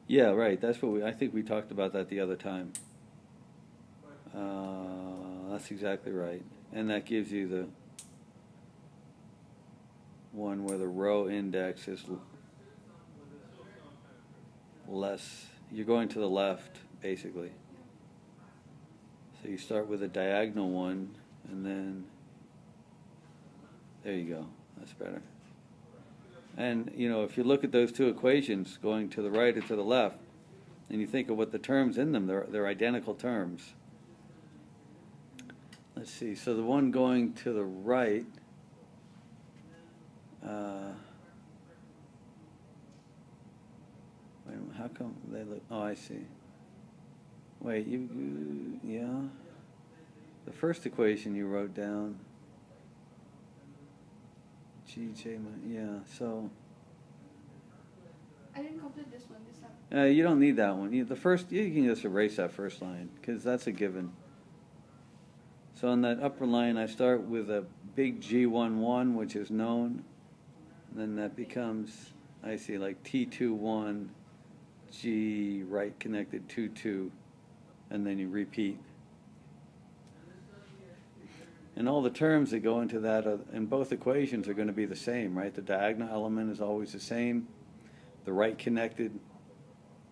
Yeah, right. That's what I think we talked about that the other time. That's exactly right. And that gives you the one where the row index is less. You're going to the left, basically. So you start with a diagonal one, and then there you go. That's better. And, if you look at those two equations, going to the right or to the left, and you think of what the terms in them, they're identical terms. Let's see. So the one going to the right, wait a minute, how come they look? Oh, I see. Wait, yeah. The first equation you wrote down, GJ, yeah. So I didn't complete this one this time. you don't need that one. You can just erase that first line because that's a given. So on that upper line, I start with a big G11, which is known. And then that becomes, I see, like T21, G right connected 2, and then you repeat. And all the terms that go into that in both equations are going to be the same, right? The diagonal element is always the same. The right connected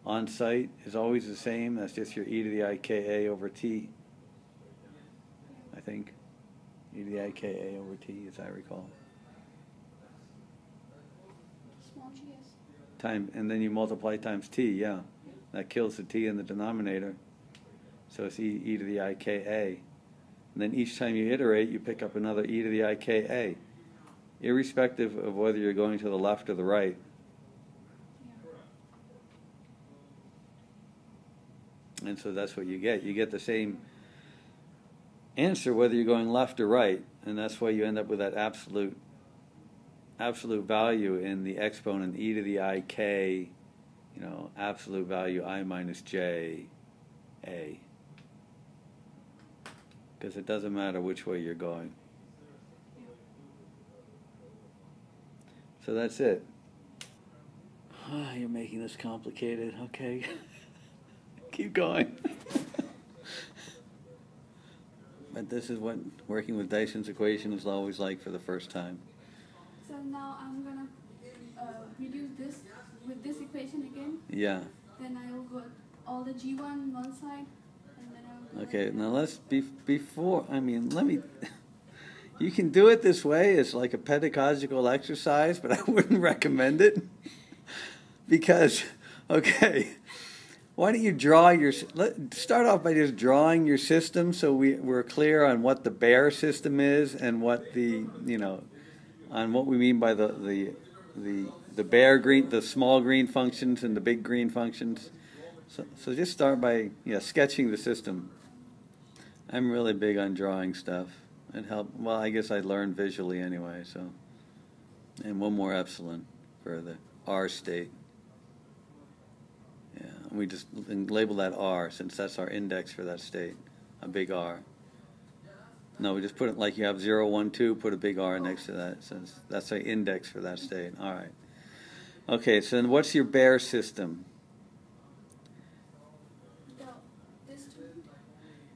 on site is always the same. That's just your e to the IKA over t, I think. E to the IKA over t, as I recall. Small g is. And then you multiply times t, yeah. That kills the t in the denominator. So it's e to the IKA. And then each time you iterate, you pick up another e to the IKA, irrespective of whether you're going to the left or the right. Yeah. And so that's what you get. You get the same answer whether you're going left or right, and that's why you end up with that absolute value in the exponent e to the IK, absolute value I minus j a. Because it doesn't matter which way you're going. So that's it. You're making this complicated. Okay. Keep going. But this is what working with Dyson's equation is always like for the first time. So now I'm going to reduce this with this equation again. Yeah. Then I will go all the G1 on one side. Okay, now let's let me, you can do it this way. It's like a pedagogical exercise, but I wouldn't recommend it because, okay, why don't you start off by just drawing your system so we're clear on what the bare system is and what on what we mean by the bare green, the small green functions and the big green functions. So just start by sketching the system. I'm really big on drawing stuff. Well, I guess I learned visually anyway. So, and one more epsilon for the R state. Yeah, and we just label that R since that's our index for that state, a big R. No, we just put it like you have 0, 1, 2. Put a big R next to that since that's our index for that state. All right. Okay, so then what's your bare system?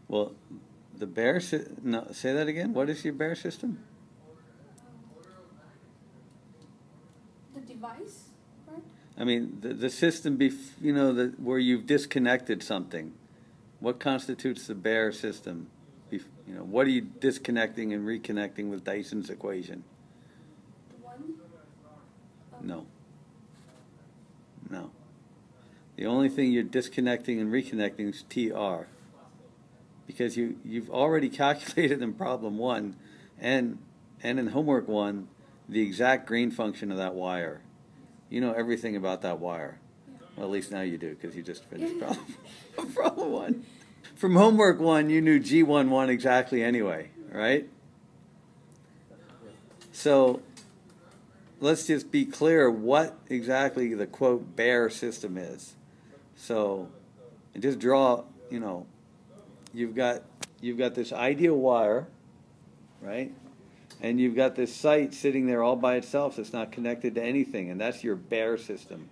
Well, the bare no, say that again. What is your bare system? The device, right? I mean, the system, where you've disconnected something. What constitutes the bare system? What are you disconnecting and reconnecting with Dyson's equation? One? No. No. The only thing you're disconnecting and reconnecting is TR. Because you've already calculated in problem 1 and in homework 1 the exact green function of that wire. You know everything about that wire. Well, at least now you do because you just finished problem 1. From homework 1, you knew G11 exactly anyway, right? So let's just be clear what exactly the quote bare system is. So just draw, you've got this ideal wire, right? And you've got this site sitting there all by itself that's not connected to anything, and that's your bare system.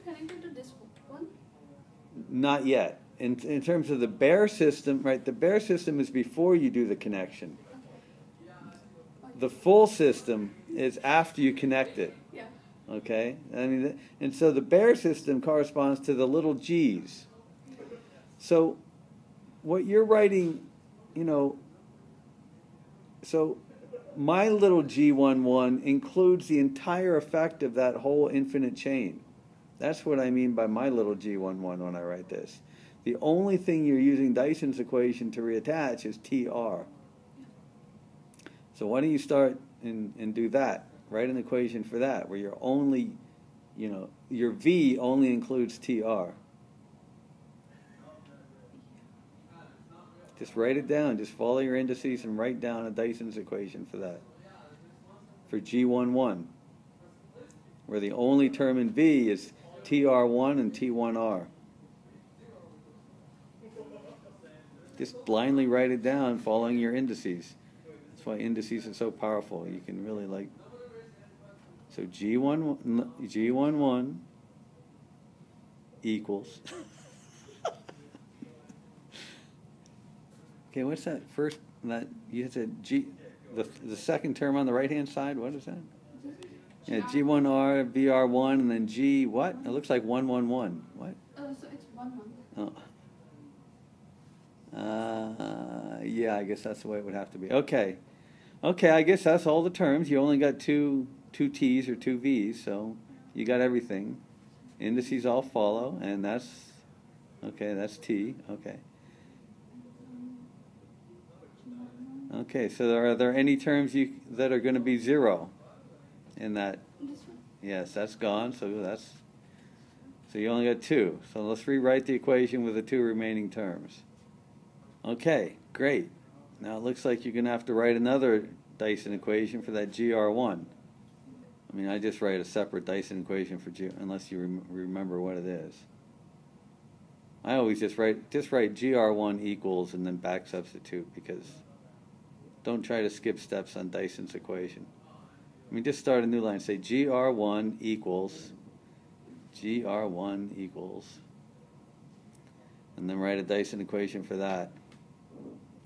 connected to this one? Not yet. In terms of the bare system, right, the bare system is before you do the connection. The full system is after you connect it. Yeah. Okay? I mean, and so the bare system corresponds to the little g's. So what you're writing, you know, so my little G11 includes the entire effect of that whole infinite chain. That's what I mean by my little G11 when I write this. The only thing you're using Dyson's equation to reattach is TR. So why don't you start and do that? Write an equation for that, where you're only, you know, your V only includes TR. Just write it down. Just follow your indices and write down a Dyson's equation for that. For G11, where the only term in V is TR1 and T1R. Just blindly write it down following your indices. That's why indices are so powerful. You can really like... So G11 equals... Okay, what's that first? That you said G, the second term on the right hand side. What is that? Yeah, G1R, VR1, and then G what? It looks like 111. What? Oh, so it's 1, 1. Oh. Yeah, I guess that's the way it would have to be. Okay, I guess that's all the terms. You only got two T's or two V's, so you got everything. Indices all follow, and that's okay. That's T. Okay. Okay, so are there any terms that are going to be 0 in that? This one. Yes, that's gone. So you only got 2. So let's rewrite the equation with the 2 remaining terms. Okay, great. Now it looks like you're going to have to write another Dyson equation for that GR1. I mean, I just write a separate Dyson equation for G, unless you remember what it is. I always just write GR1 equals and then back substitute, because don't try to skip steps on Dyson's equation. I mean, just start a new line. Say GR1 equals, and then write a Dyson equation for that.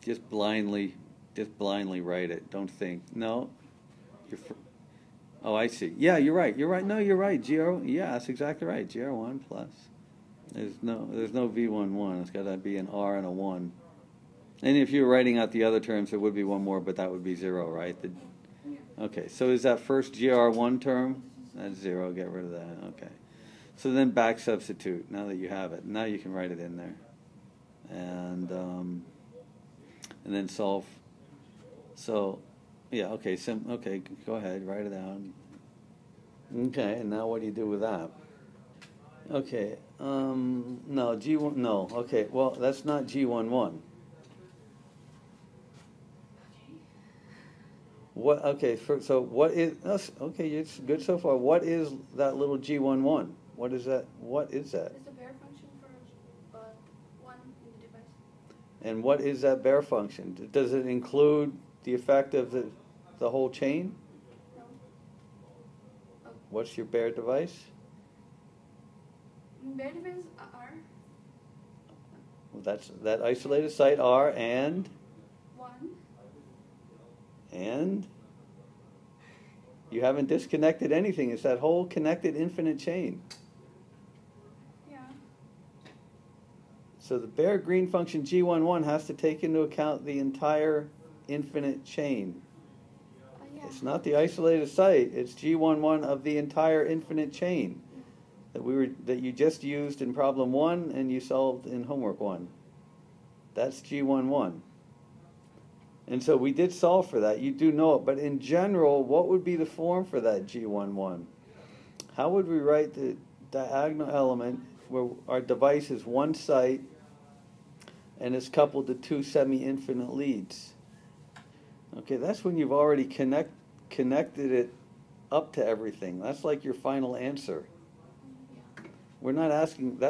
Just blindly write it. Don't think. No. Oh, I see. Yeah, you're right. No, you're right. Yeah, that's exactly right. GR1 plus. There's no V11. It's got to be an R and a 1. And if you were writing out the other terms, there would be one more, but that would be 0, right? Okay, so is that first GR1 term? That's 0. Get rid of that. Okay. So then back substitute, now that you have it. Now you can write it in there. And then solve. So, yeah, okay, okay, go ahead, write it down. Okay, and now what do you do with that? Okay, no, G1, no, okay, well, that's not G11. What? Okay. So what is? Okay, it's good so far. What is that little G11? What is that? What is that? It's a bare function for 1 in the device. And what is that bare function? Does it include the effect of the whole chain? No. Oh. What's your bare device? Bare device R. Well, that's that isolated site R and. 1. And you haven't disconnected anything. It's that whole connected infinite chain. Yeah. So the bare green function G11 has to take into account the entire infinite chain. Yeah. It's not the isolated site. It's G11 of the entire infinite chain that you just used in problem 1 and you solved in homework 1. That's G11. And so we did solve for that. You do know it. But in general, what would be the form for that G11? How would we write the diagonal element where our device is one site and is coupled to 2 semi-infinite leads? Okay, that's when you've already connected it up to everything. That's like your final answer. We're not asking,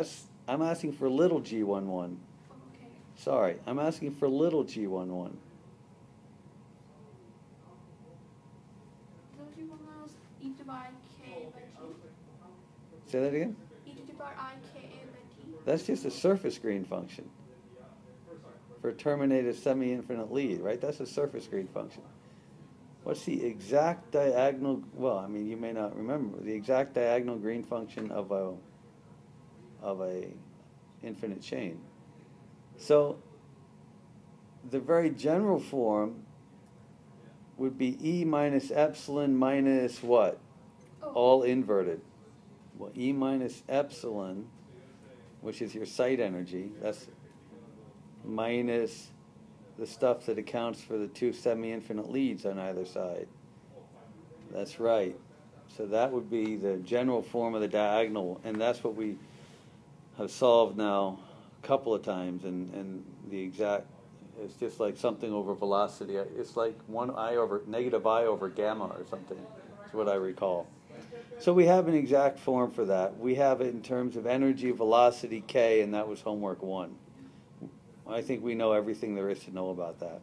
I'm asking for little G11. Okay. Sorry, I'm asking for little G11. E to the by k by g. Say that again? E to That's just a surface green function for a terminated semi-infinite lead, right? That's a surface green function. What's the exact diagonal? Well, I mean, you may not remember the exact diagonal green function of a infinite chain. So the very general form would be E minus epsilon minus what? All inverted. Well, E minus epsilon, which is your site energy, that's minus the stuff that accounts for the two semi-infinite leads on either side. That's right. So that would be the general form of the diagonal, and that's what we have solved now a couple of times, and the exact, it's just like something over velocity. It's like negative I over gamma or something. That's what I recall. So we have an exact form for that. We have it in terms of energy, velocity, K, and that was homework 1. I think we know everything there is to know about that.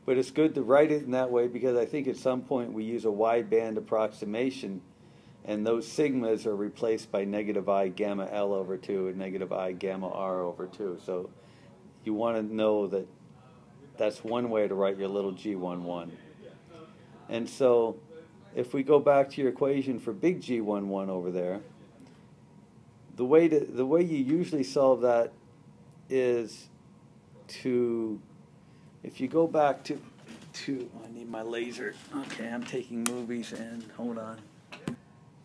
But it's good to write it in that way because I think at some point we use a wideband approximation and those sigmas are replaced by negative I gamma L over 2 and negative I gamma R over 2. So you want to know that that's one way to write your little G11. And so if we go back to your equation for big G11 over there, the way you usually solve that is if you go back to I need my laser. Okay, I'm taking movies, and hold on.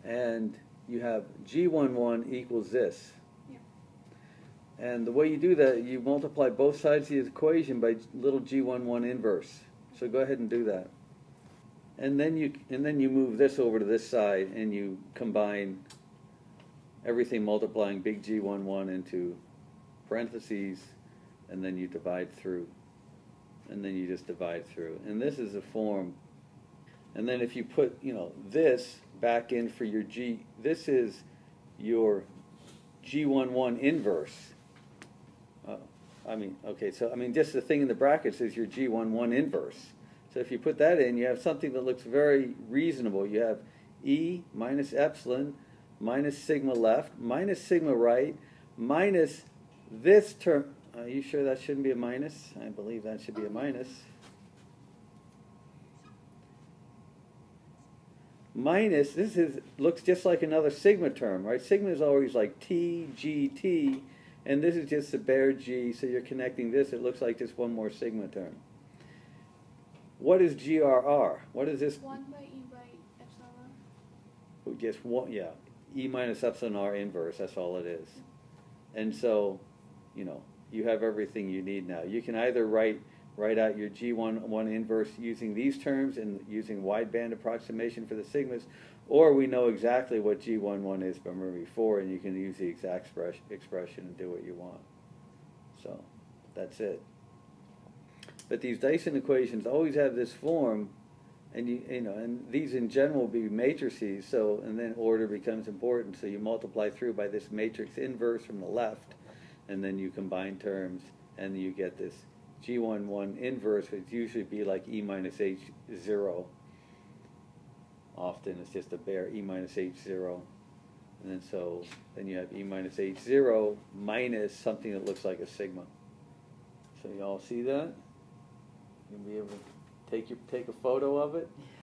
And you have G11 equals this. Yeah. And the way you do that, you multiply both sides of the equation by little G11 inverse. So go ahead and do that. And then you move this over to this side, and you combine everything multiplying big G11 into parentheses, and then you divide through, and then you just divide through, and this is a form. And then if you put this back in for your G, this is your G11 inverse. Just the thing in the brackets is your G11 inverse. So if you put that in, you have something that looks very reasonable. You have E minus epsilon minus sigma left minus sigma right minus this term. Are you sure that shouldn't be a minus? I believe that should be a minus. Minus, looks just like another sigma term, right? Sigma is always like T, G, T, and this is just a bare G, so you're connecting this. It looks like just one more sigma term. What is GRR? What is this? 1 by E by epsilon. Just one, yeah. E minus epsilon R inverse, that's all it is. And so, you have everything you need now. You can either write out your G11 inverse using these terms and using wideband approximation for the sigmas, or we know exactly what G11 is from before, and you can use the exact expression and do what you want. So that's it. But these Dyson equations always have this form, and and these in general will be matrices. So, and then order becomes important. So you multiply through by this matrix inverse from the left, and then you combine terms, and you get this G11 inverse, which usually be like E minus H0. Often it's just a bare E minus H0. And then you have E minus H0 minus something that looks like a sigma. So you all see that? You'll be able to take a photo of it.